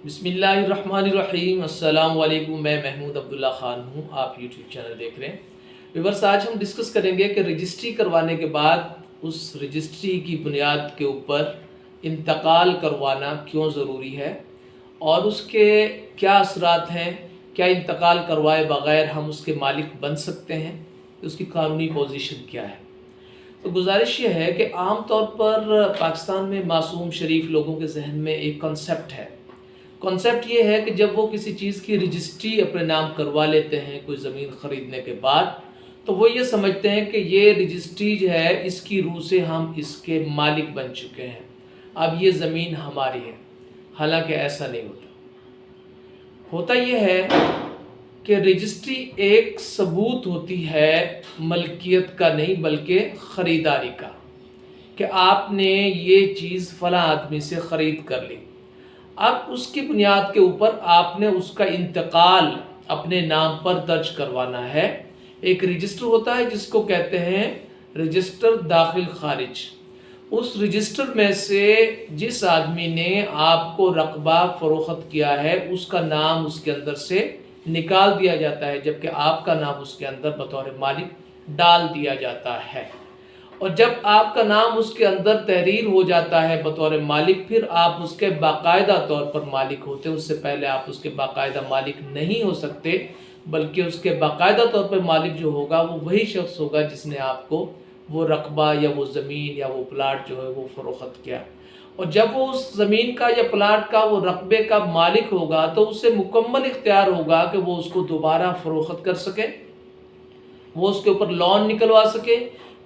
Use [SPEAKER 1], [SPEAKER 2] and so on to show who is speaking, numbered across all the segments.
[SPEAKER 1] بسم اللہ الرحمن الرحیم۔ السلام علیکم، میں محمود عبداللہ خان ہوں، آپ یوٹیوب چینل دیکھ رہے ہیں۔ ویورس، آج ہم ڈسکس کریں گے کہ رجسٹری کروانے کے بعد اس رجسٹری کی بنیاد کے اوپر انتقال کروانا کیوں ضروری ہے اور اس کے کیا اثرات ہیں۔ کیا انتقال کروائے بغیر ہم اس کے مالک بن سکتے ہیں؟ اس کی قانونی پوزیشن کیا ہے؟ تو گزارش یہ ہے کہ عام طور پر پاکستان میں معصوم شریف لوگوں کے ذہن میں ایک کنسیپٹ ہے۔ کنسیپٹ یہ ہے کہ جب وہ کسی چیز کی رجسٹری اپنے نام کروا لیتے ہیں کوئی زمین خریدنے کے بعد، تو وہ یہ سمجھتے ہیں کہ یہ رجسٹری جو ہے اس کی روح سے ہم اس کے مالک بن چکے ہیں، اب یہ زمین ہماری ہے۔ حالانکہ ایسا نہیں ہوتا یہ ہے کہ رجسٹری ایک ثبوت ہوتی ہے ملکیت کا نہیں بلکہ خریداری کا، کہ آپ نے یہ چیز فلاں آدمی سے خرید کر لی۔ اب اس کی بنیاد کے اوپر آپ نے اس کا انتقال اپنے نام پر درج کروانا ہے۔ ایک رجسٹر ہوتا ہے جس کو کہتے ہیں رجسٹر داخل خارج۔ اس رجسٹر میں سے جس آدمی نے آپ کو رقبہ فروخت کیا ہے اس کا نام اس کے اندر سے نکال دیا جاتا ہے، جبکہ آپ کا نام اس کے اندر بطور مالک ڈال دیا جاتا ہے۔ اور جب آپ کا نام اس کے اندر تحریر ہو جاتا ہے بطور مالک، پھر آپ اس کے باقاعدہ طور پر مالک ہوتے ہیں۔ اس سے پہلے آپ اس کے باقاعدہ مالک نہیں ہو سکتے، بلکہ اس کے باقاعدہ طور پر مالک جو ہوگا وہ وہی شخص ہوگا جس نے آپ کو وہ رقبہ یا وہ زمین یا وہ پلاٹ جو ہے وہ فروخت کیا۔ اور جب وہ اس زمین کا یا پلاٹ کا وہ رقبے کا مالک ہوگا تو اسے مکمل اختیار ہوگا کہ وہ اس کو دوبارہ فروخت کر سکے، وہ اس کے اوپر لون نکلوا سکے،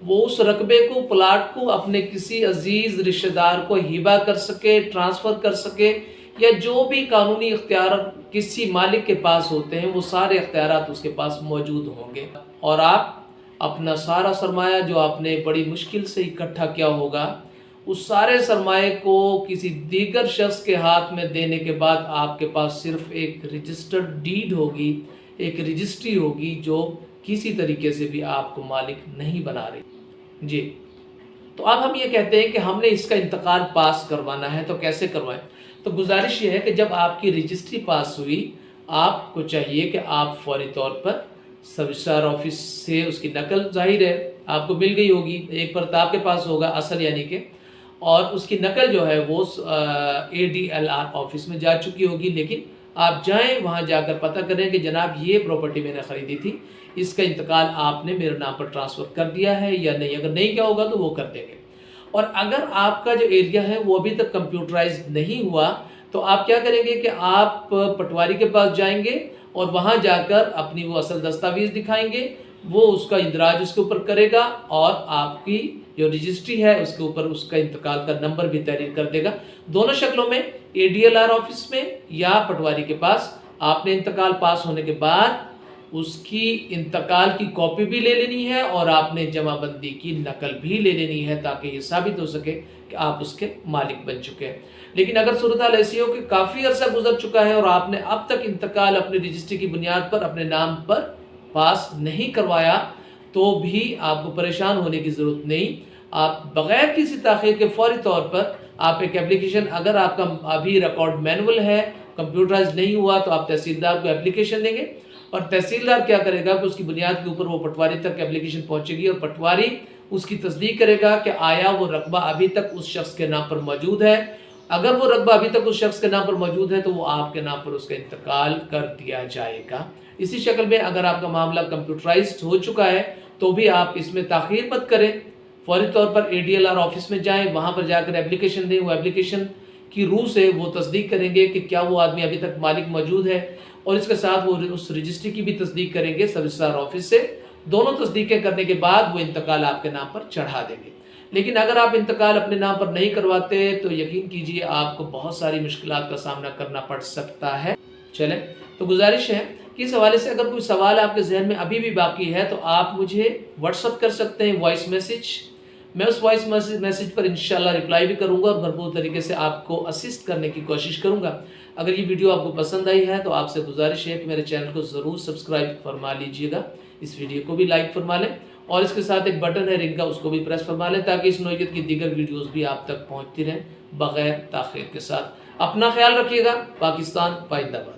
[SPEAKER 1] وہ اس رقبے کو پلاٹ کو اپنے کسی عزیز رشتہ دار کو ہبہ کر سکے، ٹرانسفر کر سکے، یا جو بھی قانونی اختیار کسی مالک کے پاس ہوتے ہیں وہ سارے اختیارات اس کے پاس موجود ہوں گے۔ اور آپ اپنا سارا سرمایہ جو آپ نے بڑی مشکل سے اکٹھا کیا ہوگا، اس سارے سرمایہ کو کسی دیگر شخص کے ہاتھ میں دینے کے بعد آپ کے پاس صرف ایک رجسٹرڈ ڈیڈ ہوگی، ایک رجسٹری ہوگی جو کسی طریقے سے بھی آپ کو مالک نہیں بنا رہی۔ جی، تو اب ہم یہ کہتے ہیں کہ ہم نے اس کا انتقال پاس کروانا ہے، تو کیسے کروائیں؟ تو گزارش یہ ہے کہ جب آپ کی رجسٹری پاس ہوئی، آپ کو چاہیے کہ آپ فوری طور پر سب رجسٹرار آفس سے اس کی نقل، ظاہر ہے آپ کو مل گئی ہوگی، ایک پرت آپ کے پاس ہوگا اصل یعنی کہ، اور اس کی نقل جو ہے وہ ADLR آفس میں جا چکی ہوگی۔ لیکن آپ جائیں وہاں جا کر پتہ کریں کہ جناب یہ پراپرٹی میں نے خریدی تھی، اس کا انتقال آپ نے میرے نام پر ٹرانسفر کر دیا ہے یا نہیں۔ اگر نہیں کیا ہوگا تو وہ کر دیں گے۔ اور اگر آپ کا جو ایریا ہے وہ ابھی تک کمپیوٹرائز نہیں ہوا تو آپ کیا کریں گے کہ آپ پٹواری کے پاس جائیں گے اور وہاں جا کر اپنی وہ اصل دستاویز دکھائیں گے، وہ اس کا اندراج اس کے اوپر کرے گا اور آپ کی جو رجسٹری ہے اس کے اوپر اس کا انتقال کا نمبر بھی تحریر کر دے گا۔ دونوں شکلوں میں ADLR آفس میں یا پٹواری کے پاس آپ نے انتقال پاس ہونے کے بعد اس کی انتقال کی کاپی بھی لے لینی ہے اور آپ نے جمع بندی کی نقل بھی لے لینی ہے، تاکہ یہ ثابت ہو سکے کہ آپ اس کے مالک بن چکے ہیں۔ لیکن اگر صورتحال ایسی ہو کہ کافی عرصہ گزر چکا ہے اور آپ نے اب تک انتقال اپنی رجسٹری کی بنیاد پر اپنے نام پر پاس نہیں کروایا، تو بھی آپ کو پریشان ہونے کی ضرورت نہیں۔ آپ بغیر کسی تاخیر کے فوری طور پر آپ ایک اپلیکیشن، اگر آپ کا ابھی ریکارڈ مینول ہے، کمپیوٹرائز نہیں ہوا، تو آپ تحصیلدار کو اپلیکیشن دیں گے اور تحصیلدار کیا کرے گا کہ اس کی بنیاد کے اوپر وہ پٹواری تک اپلیکیشن پہنچے گی اور پٹواری اس کی تصدیق کرے گا کہ آیا وہ رقبہ ابھی تک اس شخص کے نام پر موجود ہے۔ اگر وہ رقبہ ابھی تک اس شخص کے نام پر موجود ہے تو وہ آپ کے نام پر اس کا انتقال کر دیا جائے گا۔ اسی شکل میں اگر آپ کا معاملہ کمپیوٹرائزڈ ہو چکا ہے تو بھی آپ اس میں تاخیر مت کریں، فوری طور پر ADLR آفس میں جائیں، وہاں پر جا کر اپلیکیشن دیں۔ وہ اپلیکیشن کی روح سے وہ تصدیق کریں گے کہ کیا وہ آدمی ابھی تک مالک موجود ہے، اور اس کے ساتھ وہ اس رجسٹری کی بھی تصدیق کریں گے سب رجسٹرار آفس سے۔ دونوں تصدیقیں کرنے کے بعد وہ انتقال آپ کے نام پر چڑھا دیں گے۔ لیکن اگر آپ انتقال اپنے نام پر نہیں کرواتے تو یقین کیجئے آپ کو بہت ساری مشکلات کا سامنا کرنا پڑ سکتا ہے۔ چلیں، تو گزارش ہے کہ اس حوالے سے اگر کوئی سوال آپ کے ذہن میں ابھی بھی باقی ہے تو آپ مجھے واٹس ایپ کر سکتے ہیں، وائس میسج۔ میں اس وائس میسج پر انشاءاللہ رپلائی بھی کروں گا اور بھرپور طریقے سے آپ کو اسسٹ کرنے کی کوشش کروں گا۔ اگر یہ ویڈیو آپ کو پسند آئی ہے تو آپ سے گزارش ہے کہ میرے چینل کو ضرور سبسکرائب فرما لیجئے گا، اس ویڈیو کو بھی لائک فرما لیں اور اس کے ساتھ ایک بٹن ہے رنگ کا، اس کو بھی پریس فرما لیں تاکہ اس نوعیت کی دیگر ویڈیوز بھی آپ تک پہنچتی رہیں بغیر تاخیر کے ساتھ۔ اپنا خیال رکھیے گا۔ پاکستان پائندہ باد۔